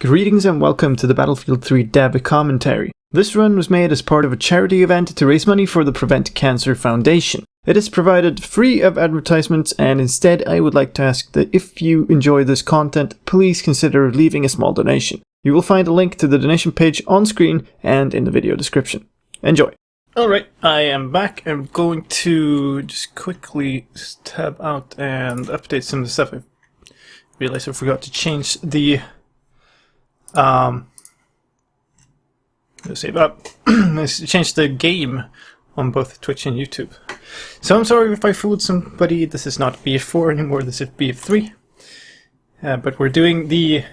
Greetings and welcome to the Battlefield 3 Dev commentary. This run was made as part of a charity event to raise money for the Prevent Cancer Foundation. It is provided free of advertisements, and instead I would like to ask that if you enjoy this content, please consider leaving a small donation. You will find a link to the donation page on screen and in the video description. Enjoy! Alright, I am back. I'm going to just quickly tab out and update some of the stuff. I realized I forgot to change the let's save up. Let's change the game on both Twitch and YouTube. So I'm sorry if I fooled somebody. This is not BF4 anymore, this is BF3. But we're doing the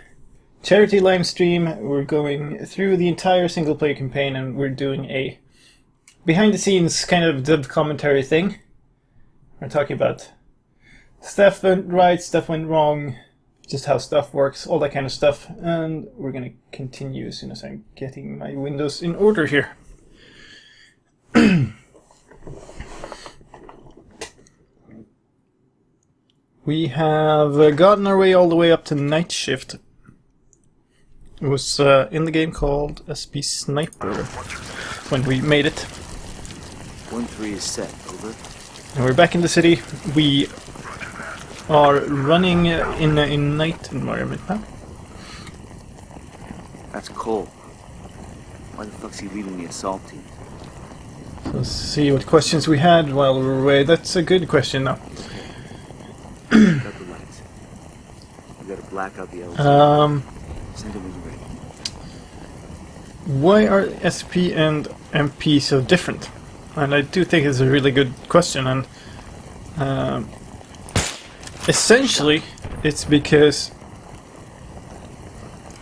Charity Limestream. We're going through the entire single player campaign and we're doing a behind the scenes kind of dubbed commentary thing. We're talking about stuff went right, stuff went wrong, just how stuff works, all that kind of stuff, and we're gonna continue as soon as I'm getting my windows in order here. We have gotten our way all the way up to night shift. It was in the game called SP Sniper when we made it. 1-3 is set, over. And we're back in the city. We are running in a night environment now. That's Cole. Why the fuck's he leading the assault team? So let's see what questions we had while we were away. That's a good question now. Got the lights. We gotta black out the LC. Send him when you're ready. Why are SP and MP so different? And I do think it's a really good question, and essentially, it's because,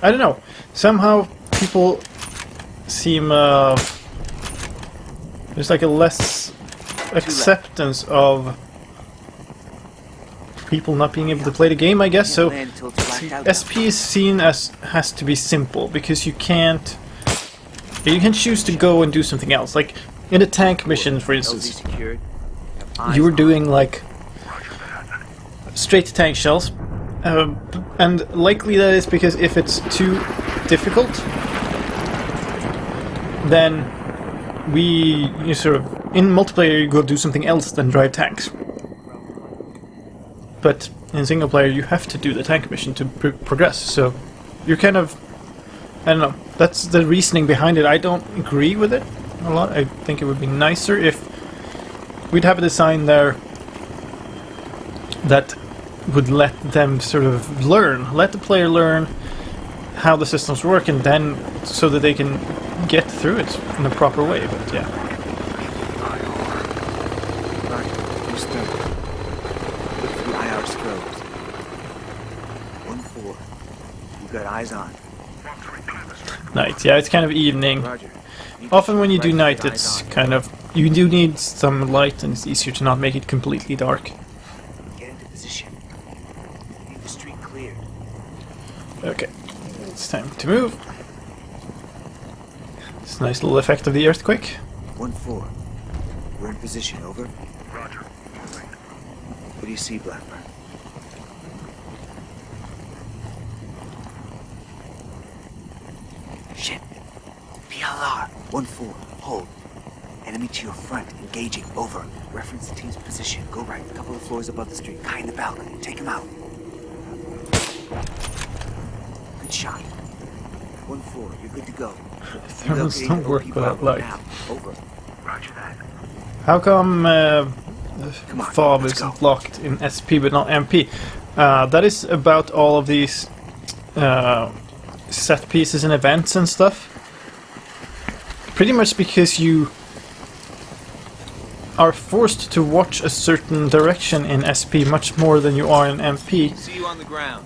I don't know, somehow people seem, there's like a less acceptance of people not being able to play the game, I guess. So SP is seen as has to be simple, because you can choose to go and do something else. Like in a tank mission, for instance, you were doing like straight tank shells, and likely that is because if it's too difficult, then you sort of in multiplayer you go do something else than drive tanks. But in single player you have to do the tank mission to progress, so you're kind of, I don't know, that's the reasoning behind it. I don't agree with it a lot. I think it would be nicer if we'd have a design there that would let them sort of let the player learn how the systems work, and then so that they can get through it in a proper way. But yeah. Right, who's third? Look for the IR strobes. 1-4. You got eyes on. Night, yeah, it's kind of evening. Roger. Often when you do night, it's kind of, you do need some light, and it's easier to not make it completely dark. Get into position. Need the street cleared. Okay, it's time to move. It's a nice little effect of the earthquake. 1-4. We're in position, over. Roger. What do you see, Blackburn? Shit. PLR. 1-4. Hold. Enemy to your front. Engaging. Over. Reference the team's position. Go right. A couple of floors above the street. Guy in the balcony. Take him out. Good shot. 1-4. You're good to go. Thermals don't work without light. Now. Over. Roger that. How come Come on, fob let's is go. locked in SP but not MP? That is about all of these set pieces and events and stuff. Pretty much because you are forced to watch a certain direction in SP much more than you are in MP. See you on the ground.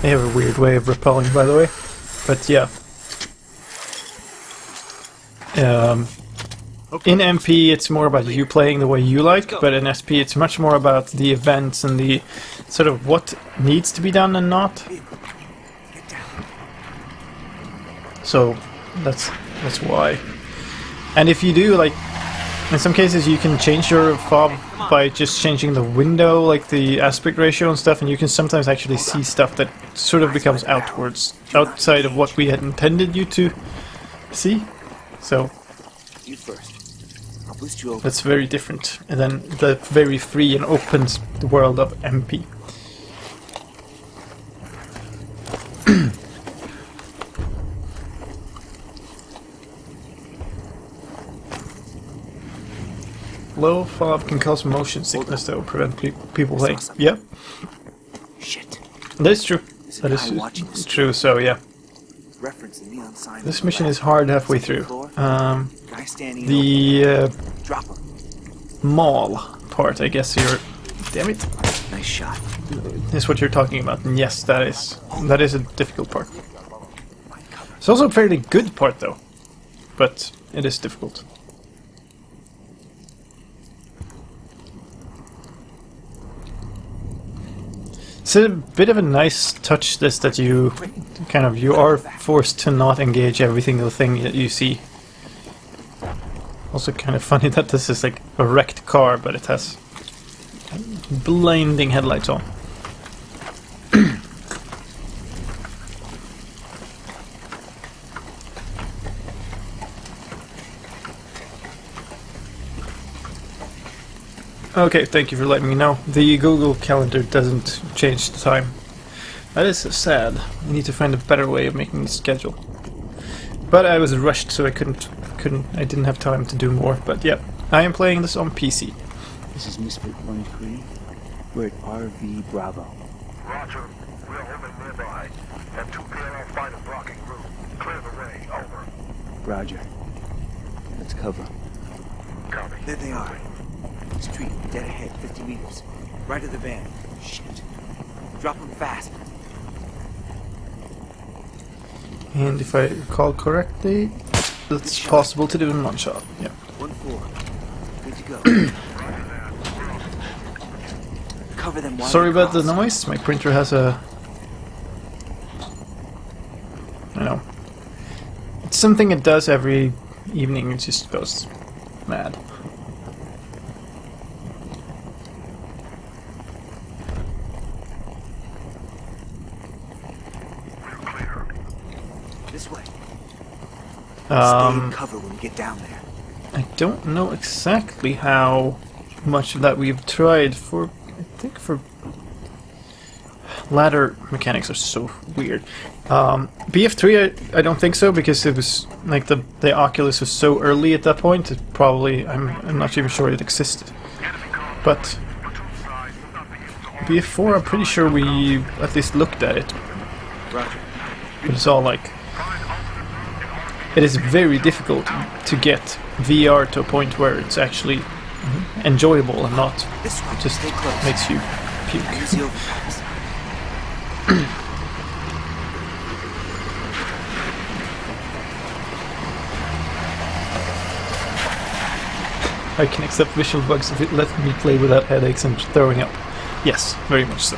They have a weird way of repelling, by the way. But yeah. In MP it's more about you playing the way you like, but in SP it's much more about the events and the sort of what needs to be done and not. So that's why. And if you do like In some cases you can change your fob by just changing the window, like the aspect ratio and stuff, and you can sometimes actually see stuff that sort of becomes outwards, outside of what we had intended you to see. So You first. I'll boost you over. that's very different, and then the very free and open world of MP. Low fob can cause motion sickness, though, prevent people playing. Yeah, Shit. that is true. There's a That guy is watching this true. So yeah, reference the neon sign. this mission is hard halfway through. Guy standing The drop him. mall part, I guess you're. Damn it, Nice shot. is what you're talking about. And yes, that is a difficult part. It's also a fairly good part, though, but it is difficult. It's a bit of a nice touch, this, that you are forced to not engage every single thing that you see. Also kind of funny that this is like a wrecked car, but it has blinding headlights on. Okay, thank you for letting me know. The Google Calendar doesn't change the time. That is sad. I need to find a better way of making the schedule. But I was rushed, so I I didn't have time to do more. But yeah, I am playing this on PC. This is Misfit 23. We're at RV Bravo. Roger. We're homing nearby. Have 2 PLR fighters blocking route. Clear the way. Over. Roger. Let's cover. Copy. There they are. Street, dead ahead, 50 meters. Right of the van. Shit. Drop them fast. And if I recall correctly, it's possible to do in one shot. Yeah. 1-4. Good to go. Cover them while Sorry they about the cross. noise. My printer has a... I know. It's something it does every evening. It just goes mad. This way. Stay in cover when we get down there. I don't know exactly how much of that we've tried for... I think for... Ladder mechanics are so weird. BF3 I don't think so, because it was like the Oculus was so early at that point. It probably I'm not even sure it existed. But BF4 I'm pretty sure we at least looked at it. Roger. But it's all like... It is very difficult to get VR to a point where it's actually enjoyable and not This way. just Stay close. makes you puke. Use the overpass. I can accept visual bugs if it lets me play without headaches and throwing up. Yes, very much so.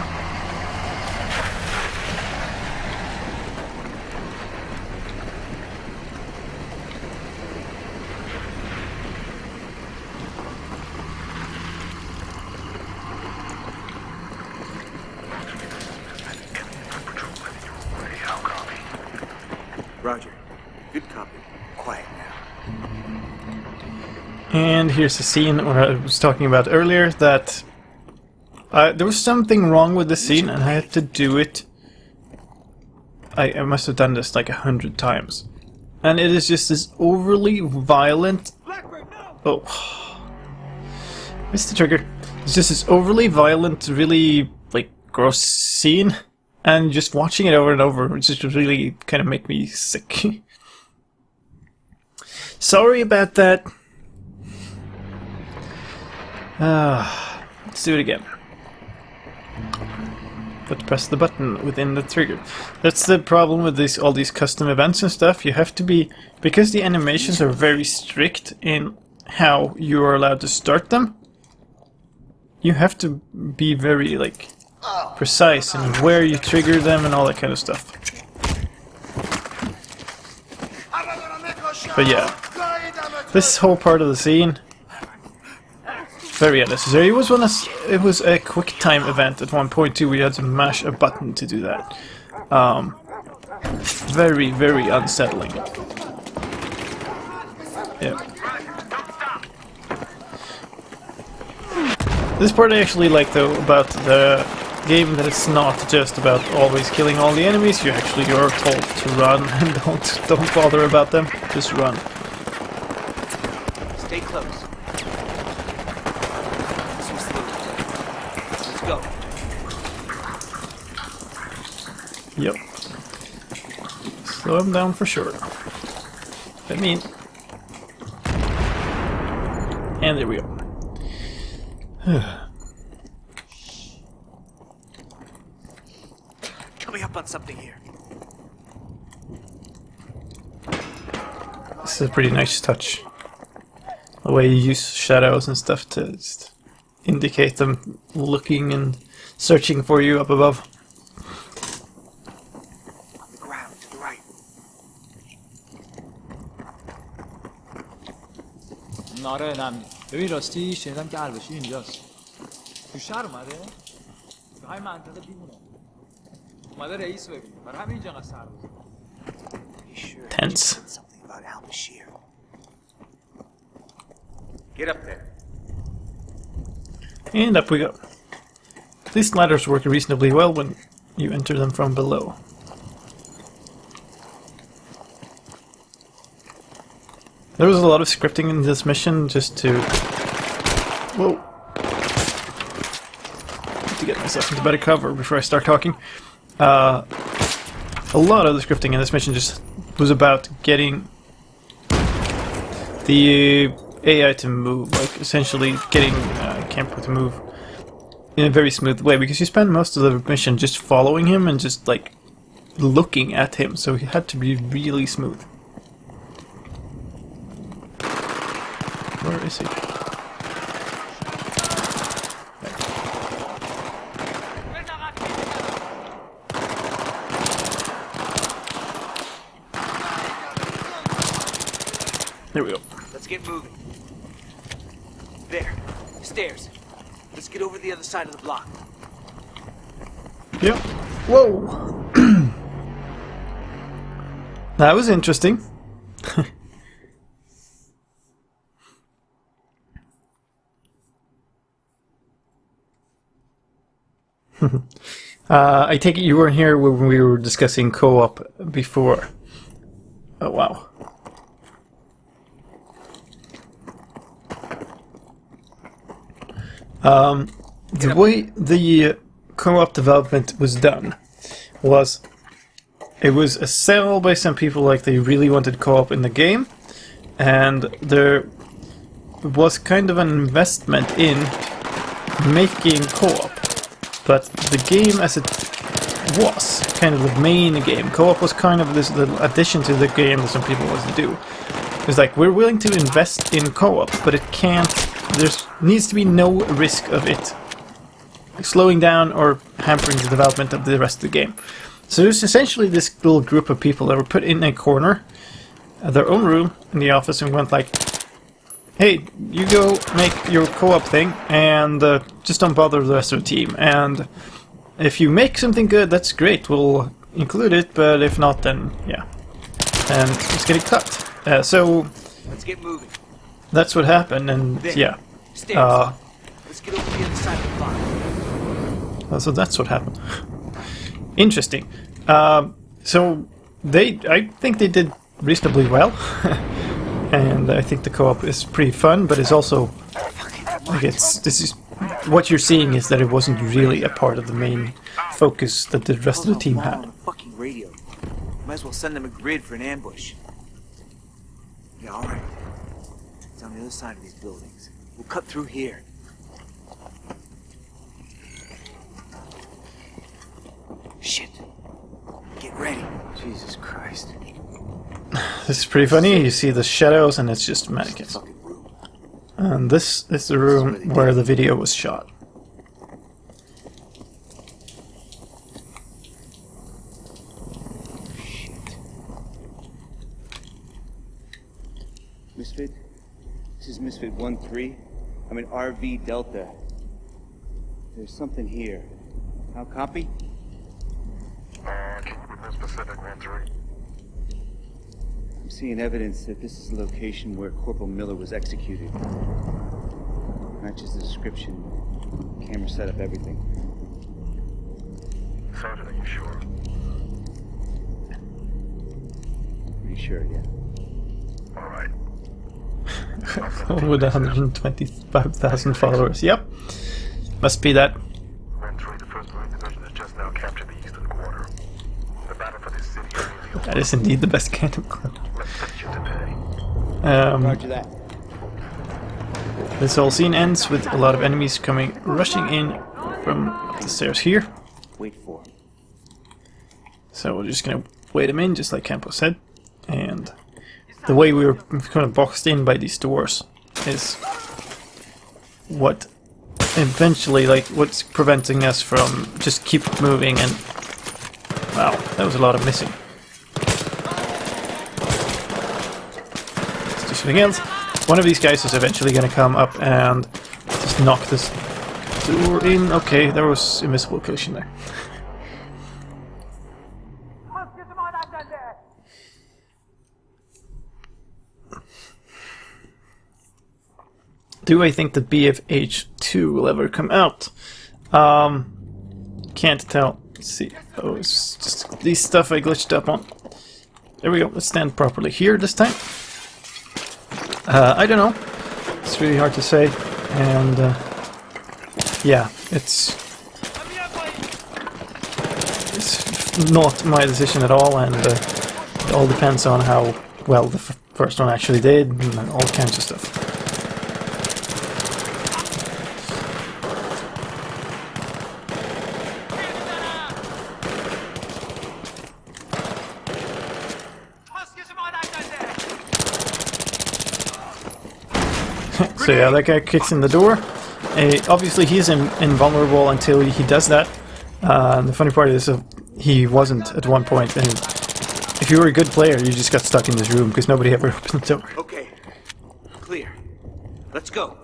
Roger. Good copy. Quiet now. And here's a scene where I was talking about earlier that there was something wrong with the scene and I had to do it. I must have done this like 100 times. And it is just this overly violent... Oh. Missed the trigger. It's just this overly violent, really like gross scene. And just watching it over and over, it just really kind of make me sick. Sorry about that. Let's do it again. But press the button within the trigger. That's the problem with all these custom events and stuff. You have to be... Because the animations are very strict in how you are allowed to start them, you have to be very, like, precise in where you trigger them and all that kind of stuff. But yeah, this whole part of the scene very unnecessary. It was a quick time event at one point too. We had to mash a button to do that. Very, very unsettling. Yeah. This part I actually like though about the game, that it's not just about always killing all the enemies. You're told to run and don't bother about them. Just run. Stay close. Let's go. Yep. Slow him down for sure. I mean... And there we go. Coming up on something here. This is a pretty nice touch. The way you use shadows and stuff to just indicate them looking and searching for you up above. On the ground, to the right. آره نمی ببین راستی شنیدم که البشیر اینجاست تو شهر اومده تو همین منطقه دیمونه اومده رئیس ببین برای همین اینجا قصد سر بزن Tense. Something about Al-Bashir. Get up there. And up we go. These ladders work reasonably well when you enter them from below. There was a lot of scripting in this mission just to... Whoa! To get myself into better cover before I start talking. A lot of the scripting in this mission just was about getting the AI to move, like essentially getting Camper to move in a very smooth way, because you spend most of the mission just following him and just like looking at him, so he had to be really smooth. Where is he? There we go. Let's get moving. There. Stairs. Let's get over the other side of the block. Yep. Whoa! That was interesting. I take it you weren't here when we were discussing co-op before. Oh wow. The way the co-op development was done was, it was a sell by some people, like they really wanted co-op in the game, and there was kind of an investment in making co-op. But the game as it was, kind of the main game, co-op was kind of this little addition to the game that some people wanted to do. It's like, we're willing to invest in co-op, but it can't, there needs to be no risk of it slowing down or hampering the development of the rest of the game. So there's essentially this little group of people that were put in a corner, their own room in the office, and went like, hey, you go make your co-op thing, and just don't bother the rest of the team. And if you make something good, that's great, we'll include it, but if not, then yeah. And it's getting cut. So Let's get moving. that's what happened, and There. yeah. Stairs. Let's get over the other side of the block. So that's what happened. Interesting. So I think they did reasonably well. And I think the co-op is pretty fun, but it's also, like, this is what you're seeing is that it wasn't really a part of the main focus that the rest of the team On had. the fucking radio. Might as well send them a grid for an ambush. Yeah, all right. It's on the other side of these buildings. We'll cut through here. Shit. Get ready. Jesus Christ. This is pretty funny. You see the shadows, and it's just mannequins. Fucking room. And this is the room where the video was shot. Misfit, this is Misfit 1-3. I'm in RV Delta. There's something here. How copy? Can you be more specific, 1-3? I'm seeing evidence that this is the location where Corporal Miller was executed. Matches the description. Camera setup, everything. Sergeant, are you sure? Pretty sure, yeah. All right. With 125,000 followers. Yep. Must be that. 1-3, the 1st Marine Division has just now captured the eastern quarter. The battle for this city is nearly over. That is indeed the best kind of club. Let's finish it today. Roger that. This whole scene ends with a lot of enemies coming rushing in from up the stairs here. Wait for him. So we're just gonna wait them in, just like Campo said. And the way we were kind of boxed in by these doors is what eventually, like, what's preventing us from just keep moving. And wow, that was a lot of missing. Let's do something else. One of these guys is eventually going to come up and just knock this door in. Okay, there was invisible cushion there. Do I think the BFH2 will ever come out? Can't tell. Let's see. Oh, it's just these stuff I glitched up on. There we go. Let's stand properly here this time. I don't know. It's really hard to say. And yeah, it's not my decision at all, and it all depends on how well the first one actually did, and all kinds of stuff. So yeah, that guy kicks in the door. Obviously he's invulnerable until he does that. And the funny part is he wasn't at one point, and if you were a good player you just got stuck in this room because nobody ever opened the door. Okay. Clear. Let's go.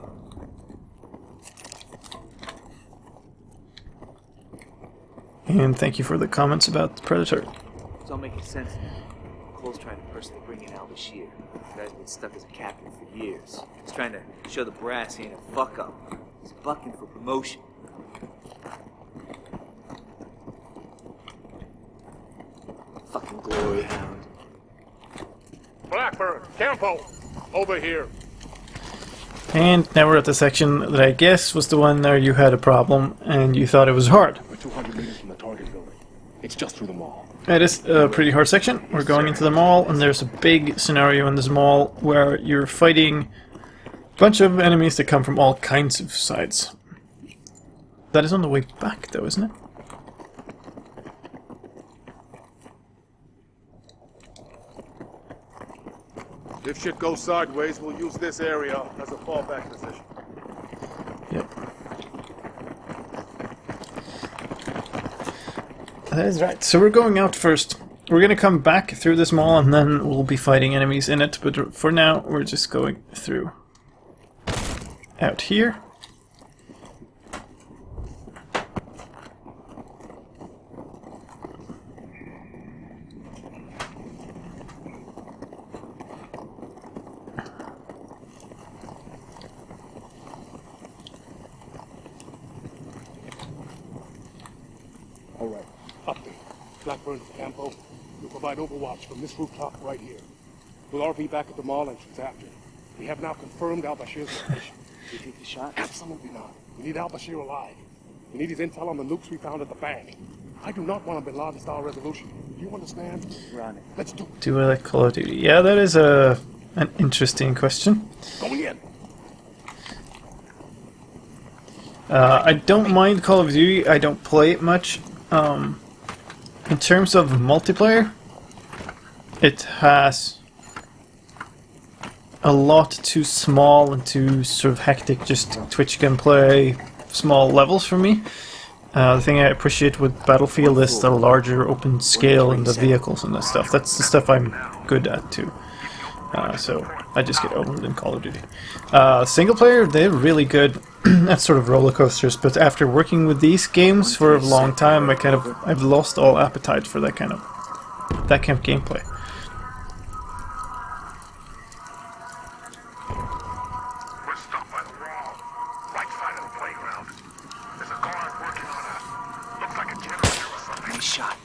And thank you for the comments about the Predator. It's all making sense now. Cole's trying to personally bring in Al-Bashir. The guy's been stuck as a captain for years. He's trying to show the brass he ain't a fuck-up. He's bucking for promotion. Fucking glory hound. Blackburn, Campo, over here. And now we're at the section that I guess was the one where you had a problem and you thought it was hard. We're 200 meters from the target building. It's just through the mall. It is a pretty hard section. We're going into the mall, and there's a big scenario in this mall where you're fighting a bunch of enemies that come from all kinds of sides. That is on the way back though, isn't it? If shit goes sideways, we'll use this area as a fallback position. Yep. That is right. So we're going out first. We're going to come back through this mall and then we'll be fighting enemies in it. But for now, we're just going through. Out here. All right, up there. Blackburn, Campo, you'll provide overwatch from this rooftop right here. We'll RV back at the mall entrance after. We have now confirmed Al-Bashir's location. You take the shot? Absolutely not. We need Al-Bashir alive. We need his intel on the nukes we found at the bank. I do not want a Bin Laden-style resolution. Do you understand? We're on it. Let's do it. Do I like Call of Duty? Yeah, that is an interesting question. Going in. I don't mind Call of Duty. I don't play it much. In terms of multiplayer, it has a lot too small and too sort of hectic, just Twitch gameplay, small levels for me. The thing I appreciate with Battlefield is the larger open scale and the vehicles and that stuff. That's the stuff I'm good at too. So I just get over in Call of Duty. Single player, they're really good at sort of roller coasters, but after working with these games for a long time, I've lost all appetite for that kind of gameplay. We're stuck by the wall. Right side of the playground. There's a guard working on us. Looks like a generator or something. Nice shot.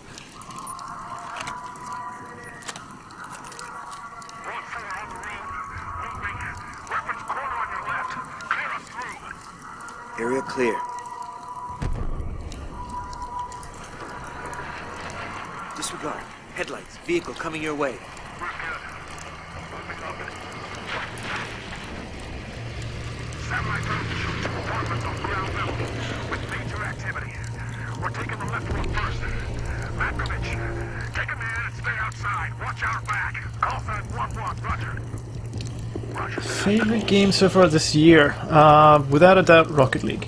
1-4 on the road. Moving. Weapons corner on your left. Clear us through. Area clear. Disregard. Headlights. Vehicle coming your way. We're good. Moving up it. Satellite road shows 2 apartments on ground level with major activity. We're taking the left one first. Matkovich, take a man and stay outside. Watch our back. Call sign 1-1. Roger. Roger. Favorite game so far this year? Without a doubt, Rocket League.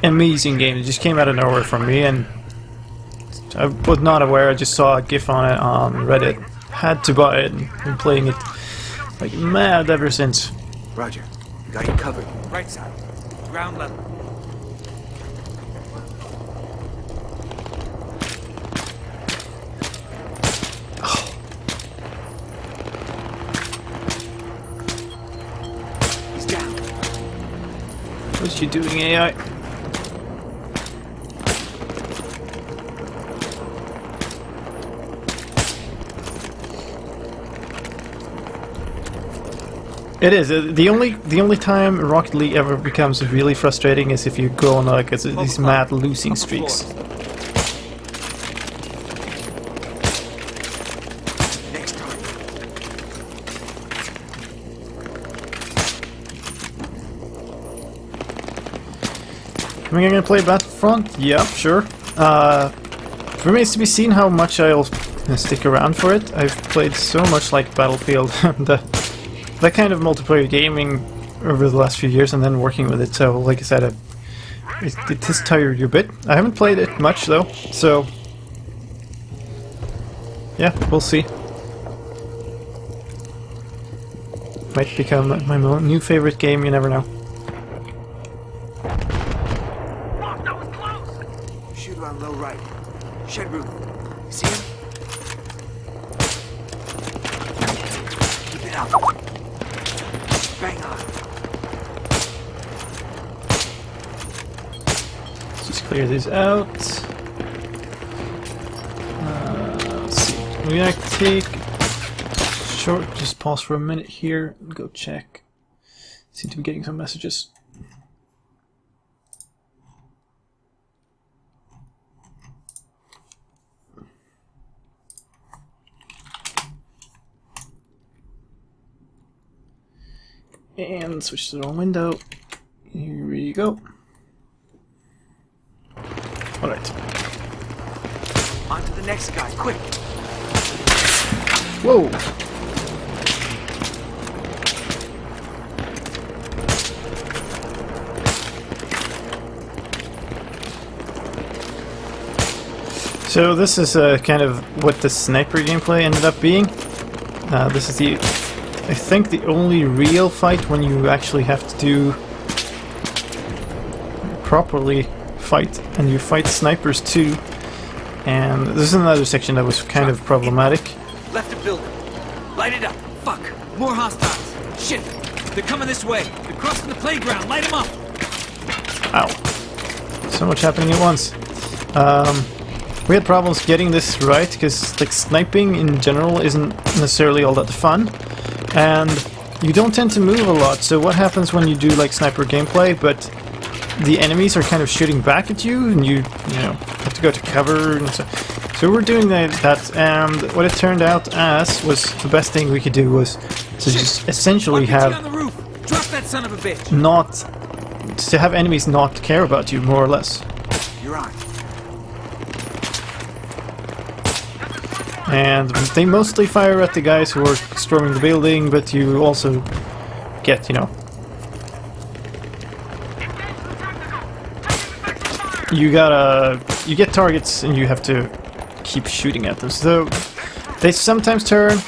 Amazing game. It just came out of nowhere for me, and I was not aware. I just saw a GIF on it on Reddit. Had to buy it and been playing it like mad ever since. Roger. Got you covered. Right side. Ground level. He's down. What's you doing, AI? It is. The only time Rocket League ever becomes really frustrating is if you go on like these mad losing streaks. Next target. Am I gonna play Battlefront? Yeah, sure. Remains to be seen how much I'll stick around for it. I've played so much like Battlefield, that kind of multiplayer gaming over the last few years, and then working with it. So, like I said, it has tired you a bit. I haven't played it much though, so yeah, we'll see. Might become my new favorite game. You never know. Fuck, that was close! Shooter on low right. Shed roof. See him? Keep it up. Bang on. Let's just clear these out. Let's see. We're gonna take short. Just pause for a minute here and go check. Seem to be getting some messages. And switch to the wrong window. Here we go. Alright. On to the next guy, quick! Whoa! So this is kind of what the sniper gameplay ended up being. This is I think the only real fight when you actually have to do properly fight, and you fight snipers too. And this is another section that was kind of problematic. Left a building. Light it up. Fuck. More hostiles. Shit. They're coming this way. They're crossing the playground. Light them up. Ow. So much happening at once. We had problems getting this right, because like sniping in general isn't necessarily all that fun. And you don't tend to move a lot, so what happens when you do like sniper gameplay, but the enemies are kind of shooting back at you, and you know, have to go to cover, and so we're doing that, and what it turned out as was the best thing we could do was to just essentially have Drop that son of a bitch. to have enemies not care about you, more or less. You're on. And they mostly fire at the guys who are storming the building, but you also get, you know, you get targets and you have to keep shooting at them. So They sometimes turn.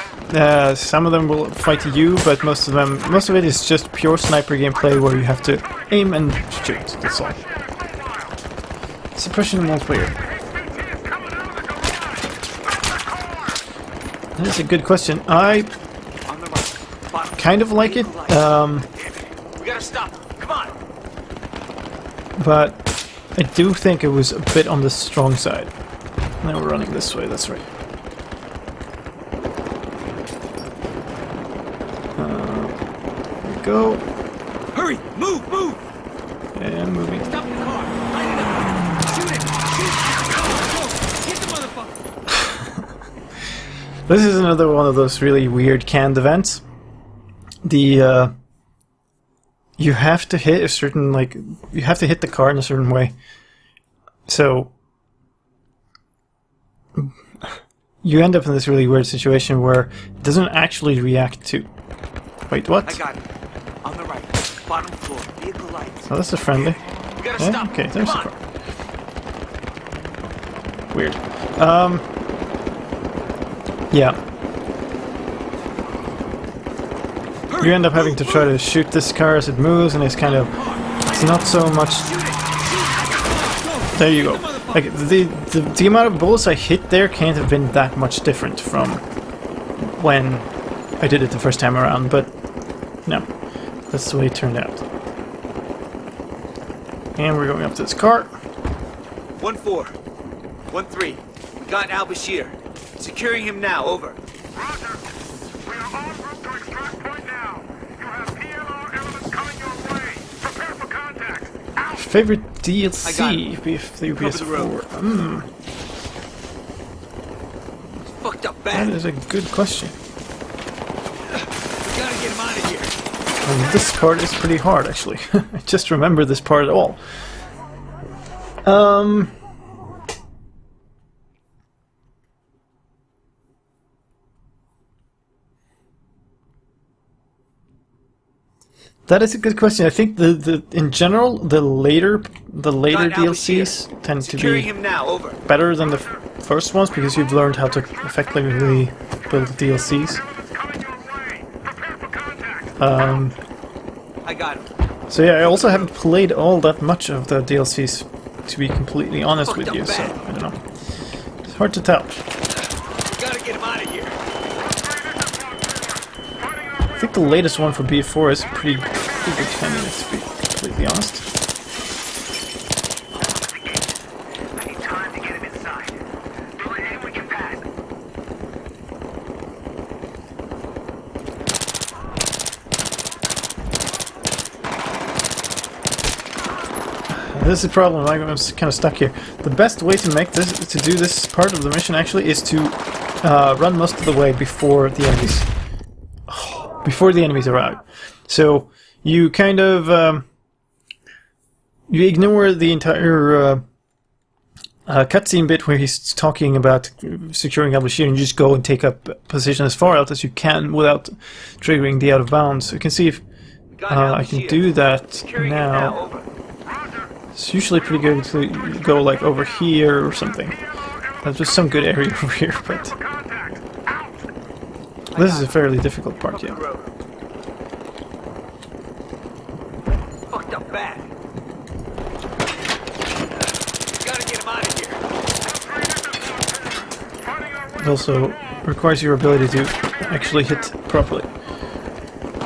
Some of them will fight you, but most of it is just pure sniper gameplay where you have to aim and shoot. That's all. Suppression multiplayer. That is a good question. I kind of like it, We gotta stop. Come on. but I do think it was a bit on the strong side. Now we're running this way. That's right. Go. Hurry! Move! Move! And moving. Stop the car! Light it up! Shoot it! Shoot it! Go! Get the motherfucker! This is another one of those really weird canned events. The you have to hit a certain you have to hit the car in a certain way. So you end up in this really weird situation where it doesn't actually react to. Wait, what? I got it. On the right. Bottom floor. Vehicle lights. Oh, this is friendly. We gotta Yeah, stop. okay, there's the Come car. on. Weird. Yeah. You end up having to try to shoot this car as it moves, and it's not so much. There you go. Like the amount of bullets I hit there can't have been that much different from when I did it the first time around, but no, that's the way it turned out. And we're going up to this car. 1-4. 1-3. We got al-Bashir. Securing him now. Over. Roger. We are en route to extract point now. You have PLR elements coming your way. Prepare for contact. Out. Favorite I got DLC? it. BF3, Cover the road. BS4. Fucked up That bad. is a good question. We gotta get him out of here. And this part is pretty hard, actually. I just remember this part at all. That is a good question. I think in general the later Got DLCs al-Bashir. tend to Securing be him now. Over. better than the first ones because you've learned how to effectively build DLCs. Coming your way. Prepare for contact. I got him. So yeah, I also haven't played all that much of the DLCs, to be completely honest with you. So I don't know. It's hard to tell. We gotta get him out of here. I think the latest one for BF4 is pretty good candidate, to be completely honest. I need time to get him inside. Do it and we can pass. This is the problem. I'm kind of stuck here. The best way to do this part of the mission actually is to run most of the way before the enemies arrive. So you kind of you ignore the entire cutscene bit where he's talking about securing al-Bashir, and you just go and take up position as far out as you can without triggering the out of bounds. So you can see if We got I can al-Bashir. do that Securing him now. now. Over. It's usually pretty good to go like over here or something. There's just some good area over here, but Contact. Out. this is a fairly difficult part, Cover the yeah. road. Fucked up bad. Gotta get him out of here. It also requires your ability to actually hit properly.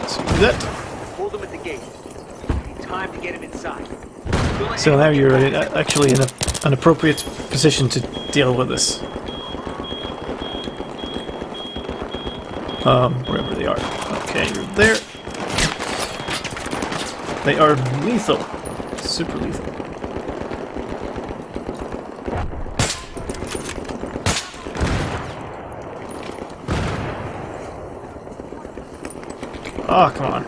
So do that. Hold him at the gate. Need time to get him inside. So now you're actually in an appropriate position to deal with this. Wherever they are. Okay, you're there. They are lethal. Super lethal. Oh, come on.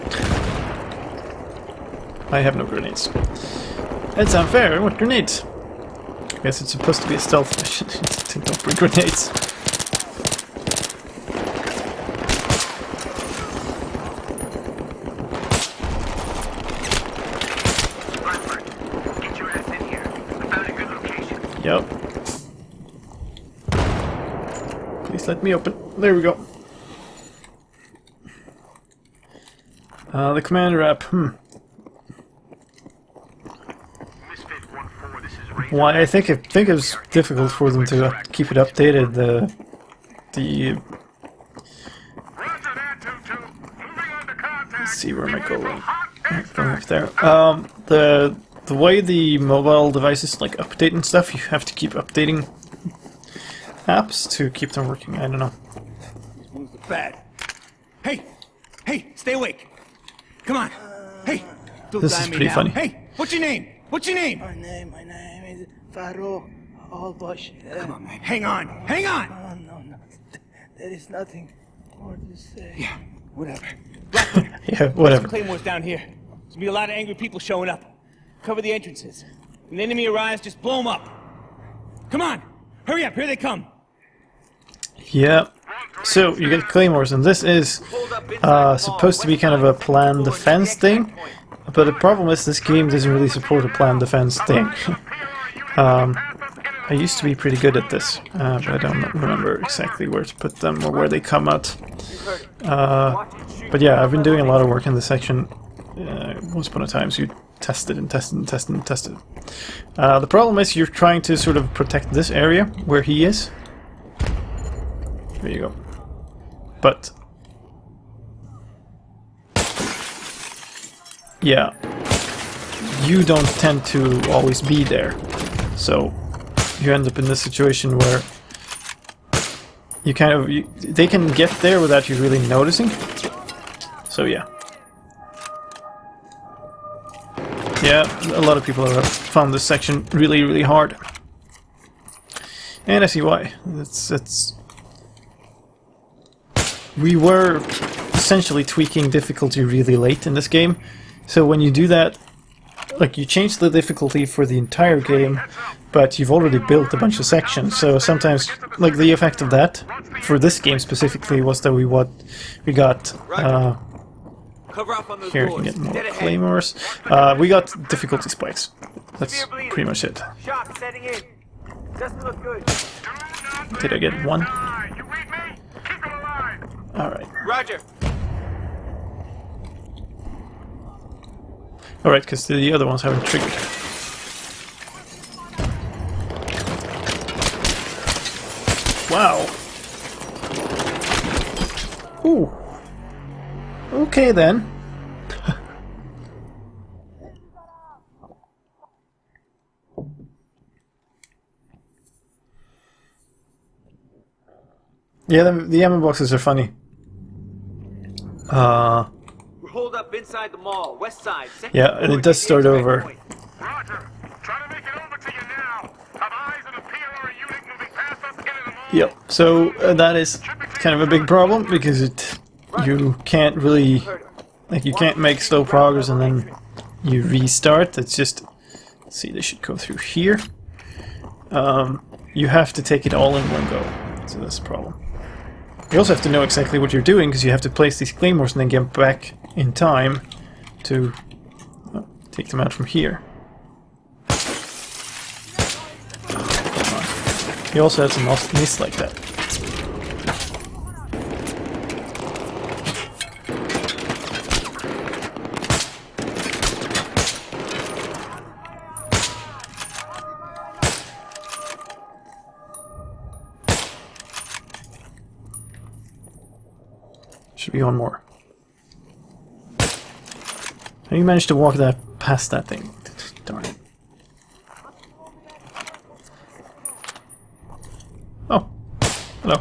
I have no grenades. That's unfair. What grenades? I guess it's supposed to be a stealth mission. Don't bring grenades. Blackbird, get your ass in here. I found a good location. Yep. Please Please let me open. There we go. The commander app. Misfit 1-4, this is Razor. Why I think it was difficult for them to keep it updated. The Roger that, 2-2. Moving on to contact. let's see where am I going? Hot Going up there. The way the mobile devices like update and stuff, you have to keep updating apps to keep them working. I don't know. These wounds look bad. Hey! Hey! Stay awake! Come on! Hey! Don't This die is on me pretty now. funny. Hey! What's your name? What's your name? My name is Farouk Albosh. Come on, man. Hang on! Hang on! Oh, no. There is nothing more to say. Yeah, whatever. Yeah, whatever. Claymores down here. There's gonna be a lot of angry people showing up. Cover the entrances. When the enemy arrives, just blow them up. Come on! Hurry up, here they come! Yeah. So you get claymores, and this is supposed to be kind of a planned defense thing. But the problem is this game doesn't really support a planned defense thing. I used to be pretty good at this, but I don't remember exactly where to put them or where they come out. But yeah, I've been doing a lot of work in this section. Once upon a time, so you tested and tested and tested and tested. The problem is you're trying to sort of protect this area where he is. There you go. But yeah, you don't tend to always be there, so you end up in this situation where you kind of they can get there without you really noticing. So yeah. Yeah, a lot of people have found this section really, really hard. And I see why. It's we were essentially tweaking difficulty really late in this game. So when you do that, like you change the difficulty for the entire game, but you've already built a bunch of sections. So sometimes, like the effect of that, for this game specifically, was that we got Cover up on those here you can get more claymores. We got difficulty spikes. That's pretty much it. Shock setting in. Doesn't look good. Did I get one? You read me? Keep it alive. Alright. Roger. Alright, because the other ones haven't triggered. Wow. Ooh. Okay then. Yeah, the ammo boxes are funny. We're holed up inside the mall, west side. Yeah, and it does start over. Roger. Try to make it over to you now. Have eyes on a PLR unit moving past us into the mall. Yep. So that is kind of a big problem because you can't really you can't make slow progress and then you restart. It's just let's see, they should go through here. You have to take it all in one go. So that's the problem. You also have to know exactly what you're doing because you have to place these claymores and then get back in time to take them out from here. You also have some miss like that. Should be one more. How you managed to walk that past that thing? Darn it. Oh. Hello.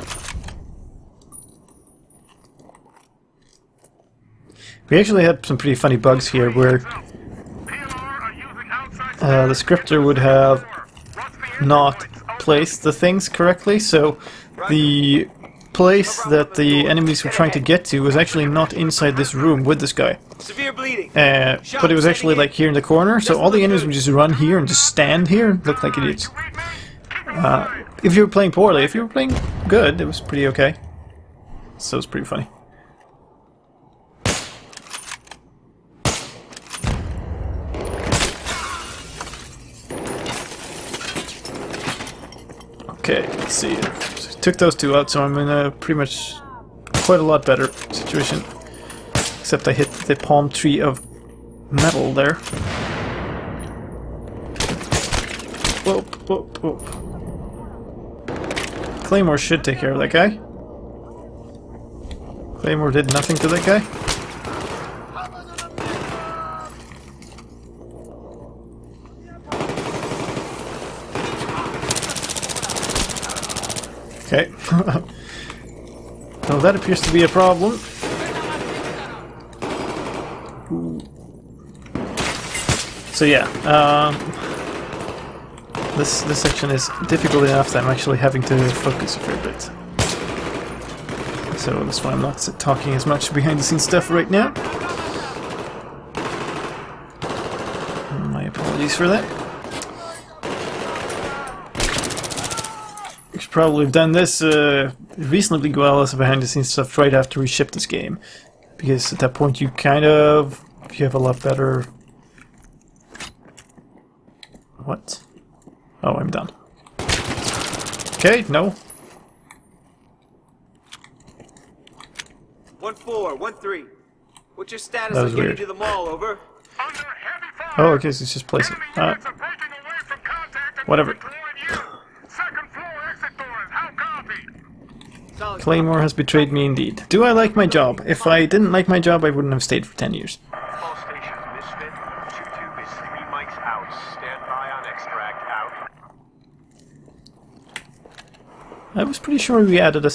We actually had some pretty funny bugs here where the scripter would have not placed the things correctly, so the place that the enemies were trying to get to was actually not inside this room with this guy. Severe bleeding. But it was actually like here in the corner, so all the enemies would just run here and just stand here and look like idiots. If you were playing poorly, if you were playing good, it was pretty okay. So it's pretty funny. Okay, let's see. So took those two out, so I'm in a pretty much quite a lot better situation. Except I hit the palm tree of metal there. Whoop, whoop, whoop. Claymore should take care of that guy. Claymore did nothing to that guy. Okay. Well, that appears to be a problem. Ooh. So yeah, this section is difficult enough that I'm actually having to focus a fair bit. So that's why I'm not talking as much behind the scenes stuff right now. My apologies for that. Probably have done this reasonably well as behind the scenes stuff right after we ship this game, because at that point you have a lot better. What? Oh, I'm done. Okay, no. 1-4, 1-3. What's your status That on was getting weird. to the mall? Over. Under heavy fire. Oh, okay, so it's just placing. Enemy units are breaking away from contact and Whatever. moving toward you. Second floor exit doors. How copy? Solid. Claymore has betrayed me indeed. Do I like my job? If I didn't like my job, I wouldn't have stayed for 10 years. All stations, Misfit. 2-2 is 3 mics out. Stand by on extract out. I was pretty sure we added a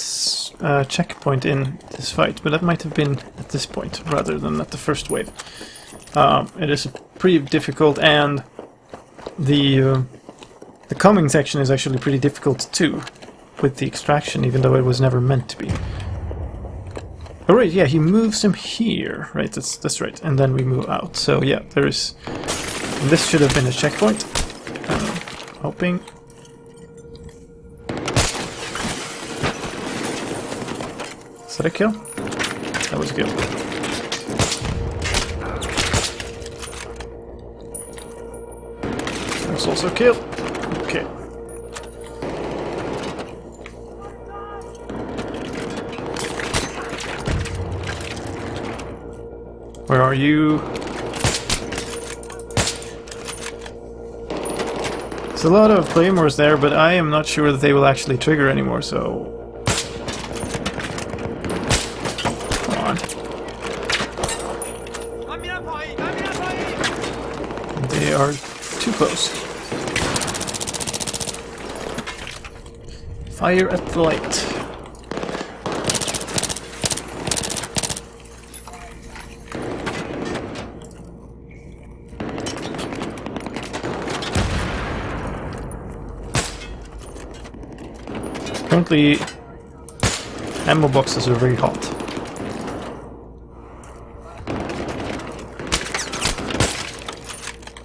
checkpoint in this fight, but that might have been at this point rather than at the first wave. It is pretty difficult, and the coming section is actually pretty difficult too, with the extraction, even though it was never meant to be. Oh right, yeah, he moves him here, right? That's right, and then we move out. So yeah, there is. This should have been a checkpoint. Hoping. Is that a kill? That was a kill. That was also a kill. Okay. Where are you? There's a lot of claymores there, but I am not sure that they will actually trigger anymore, so... Come on. They are too close. Fire at the light. Currently, ammo boxes are very hot.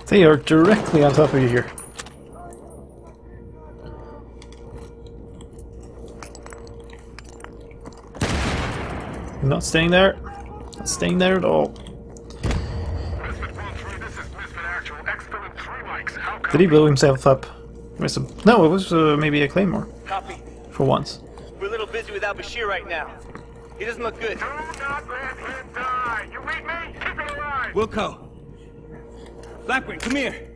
They are directly on top of you here. You're not staying there. Not staying there at all. Misfit 1-3, this is Misfit Actual. Exfil in 3 mics. How copy? Did he blow himself up? No, it was maybe a claymore. Copy. For once. We're a little busy without Bashir right now. He doesn't look good. Do not let him die. You read me? Keep it alive. Wilco. Blackburn, come here.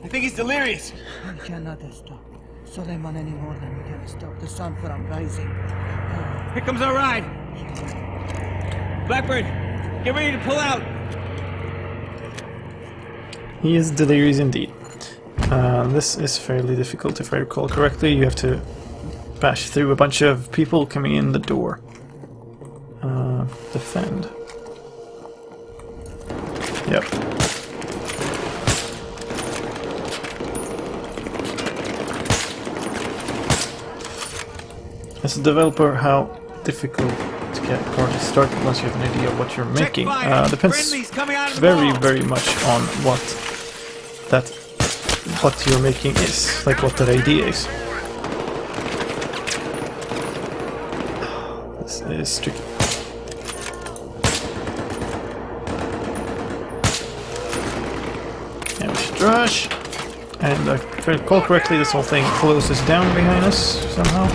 I think he's delirious. We cannot stop Suleiman any more than we can stop the sun from rising. Here comes our ride. Blackburn, get ready to pull out. He is delirious indeed. This is fairly difficult if I recall correctly. You have to bash through a bunch of people coming in the door. Defend. Yep. As a developer, how difficult to get a party started once you have an idea of what you're making depends very much on what you're making is, like what that idea is. This is tricky. And we should rush. And if I recall correctly, this whole thing closes down behind us somehow.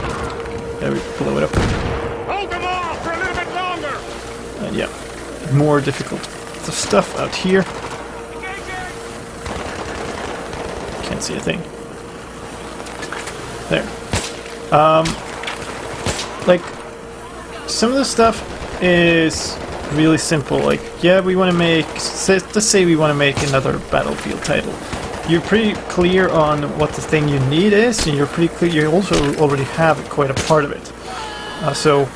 There we blow it up. Hold them off for a little bit longer! And yeah, more difficult stuff out here. Can't see a thing. There. Like, some of the stuff is really simple. Like, yeah, we want to make... Let's say we want to make another Battlefield title. You're pretty clear on what the thing you need is, and you're pretty clear. You also already have quite a part of it. So,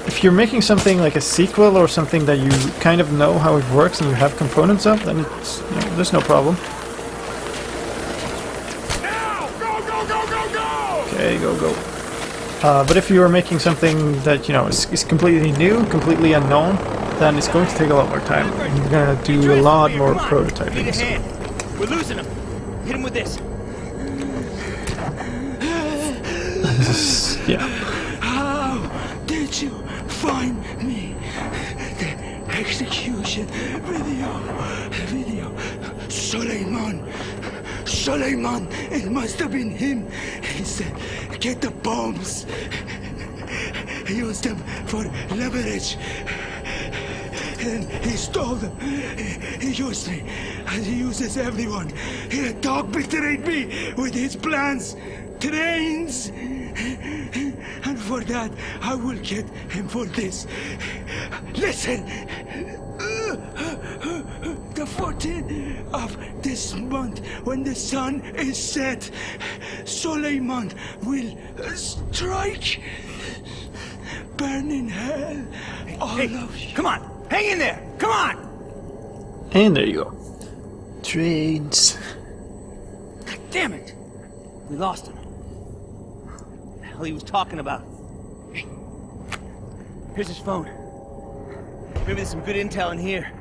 if you're making something like a sequel or something that you kind of know how it works and you have components of, then it's, you know, there's no problem. Now! Go, go, go, go, go! Okay, go, go. But if you are making something that, you know, is completely new, completely unknown, then it's going to take a lot more time. You're gonna do a lot more prototyping. Need a hand. We're losing him. Hit him with this. Yeah. How did you find me? The execution video. Suleiman, it must have been him. He said, get the bombs. He used them for leverage. And he stole them. He used me, and he uses everyone. The dog betrayed me with his plans, trains. And for that, I will get him for this. Listen! The 14th of this month, when the sun is set, Suleiman will strike. Burn in hell. All of you. Come on! Hang in there! Come on! And there you go. Trains. God damn it! We lost him. What the hell he was talking about? Hey, here's his phone. Maybe there's some good intel in here.